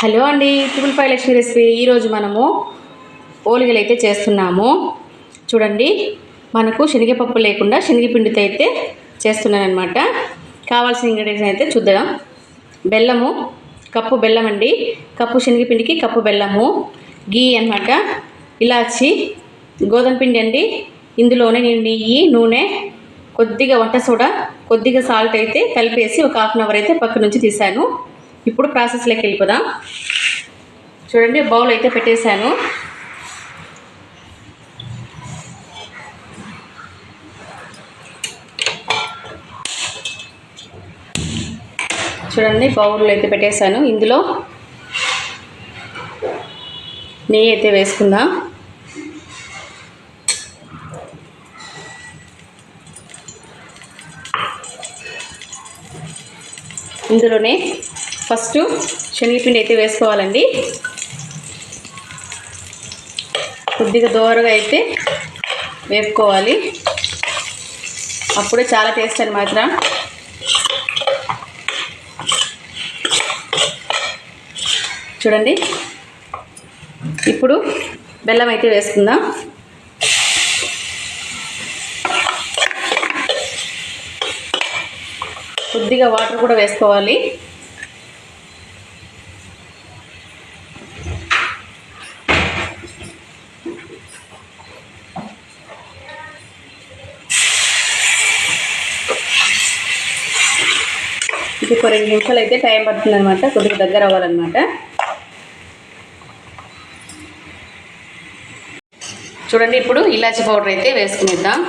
Hello అండి, 555 Lakshmi recipe. ఈరోజు మనము ఓలిగలు అయితే చేస్తున్నాము. చూడండి, మనకు శనగపప్పు లేకుండా శనగపిండితో అయితే చేస్తున్నాను అనమాట. కావాల్సిన ఇంగ్రీడియంట్స్ అయితే చూద్దాం. బెల్లము, కప్పు బెల్లం అండి, కప్పు శనగపిండికి కప్పు బెల్లము, గీ అన్నమాట, ఇలాచి, గోధుమ పిండి అండి. ఇందులోనే నేను నెయ్యి, నూనె, కొద్దిగా వంట సోడా, కొద్దిగా సాల్ట్ అయితే కలిపేసి ఒక హాఫ్ అన్ అవర్ అయితే పక్క నుంచి తీసాను. ఇప్పుడు ప్రాసెస్లోకి వెళ్ళిపోదాం. చూడండి, బౌల్ అయితే పెట్టేశాను. చూడండి, బౌల్ అయితే పెట్టేశాను. ఇందులో నెయ్యి అయితే వేసుకుందాం. ఇందులోనే ఫస్ట్ శనగపిండి అయితే వేసుకోవాలండి. కొద్దిగా దోరగా అయితే వేపుకోవాలి, అప్పుడే చాలా టేస్ట్ అన్నమాట. చూడండి, ఇప్పుడు బెల్లం అయితే వేసుకుందాం. కొద్దిగా వాటర్ కూడా వేసుకోవాలి. ఇది 2 నిమిషాలు అయితే టైం పడుతుంది అనమాట, కొద్దిగా దగ్గర అవ్వాలన్నమాట. చూడండి, ఇప్పుడు ఇలాచి పౌడర్ అయితే వేసుకునేద్దాం.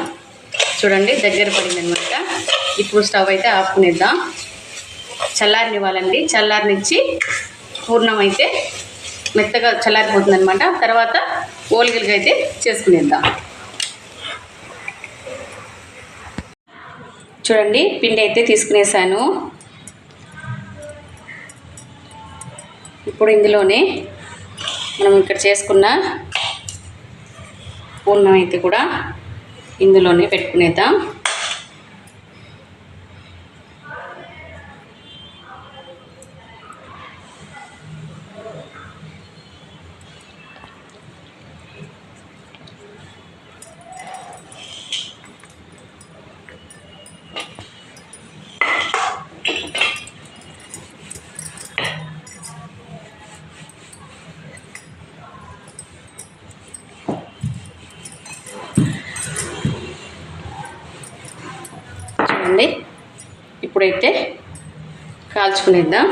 చూడండి, దగ్గర పడింది అనమాట. ఇప్పుడు స్టవ్ అయితే ఆపుకునేద్దాం. చల్లారనివ్వాలండి. చల్లారనిచ్చి పూర్ణం అయితే మెత్తగా చల్లారిపోతుంది అనమాట. తర్వాత ఓలిగలుగా అయితే చేసుకునేద్దాం. చూడండి, పిండి అయితే తీసుకునేసాను. ఇప్పుడు ఇందులోనే మనం ఇక్కడ చేసుకున్న పూర్ణం అయితే కూడా ఇందులోనే పెట్టుకునేద్దాం. చూడండి, ఇప్పుడైతే కాల్చుకునేద్దాం.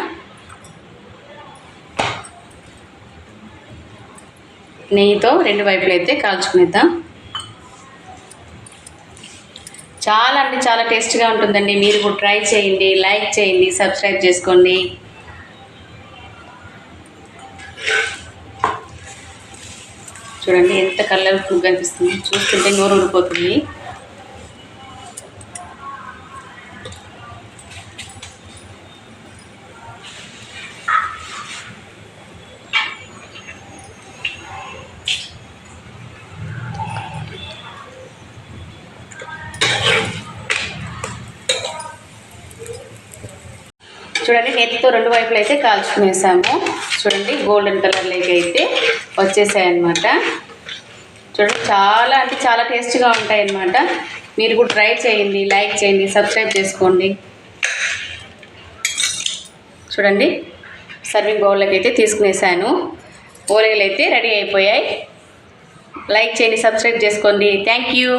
నెయ్యితో 2 వైపులు అయితే కాల్చుకునేద్దాం. చాలా అంటే చాలా టేస్ట్గా ఉంటుందండి. మీరు కూడా ట్రై చేయండి, లైక్ చేయండి, సబ్స్క్రైబ్ చేసుకోండి. చూడండి, ఎంత కలర్ఫుల్గా అనిపిస్తుంది, చూస్తుంటే నోరు ఊడిపోతుంది. చూడండి, నెత్తితో 2 వైపులు అయితే కాల్చుకునేసాము. చూడండి, గోల్డెన్ కలర్లోకి అయితే వచ్చేసాయి అన్నమాట. చూడండి, చాలా అంటే చాలా టేస్ట్గా ఉంటాయి అన్నమాట. మీరు కూడా ట్రై చేయండి, లైక్ చేయండి, సబ్స్క్రైబ్ చేసుకోండి. చూడండి, సర్వింగ్ బౌల్లోకి అయితే తీసుకునేసాను. ఓలిగలు అయితే రెడీ అయిపోయాయి. లైక్ చేయండి, సబ్స్క్రైబ్ చేసుకోండి. Thank you.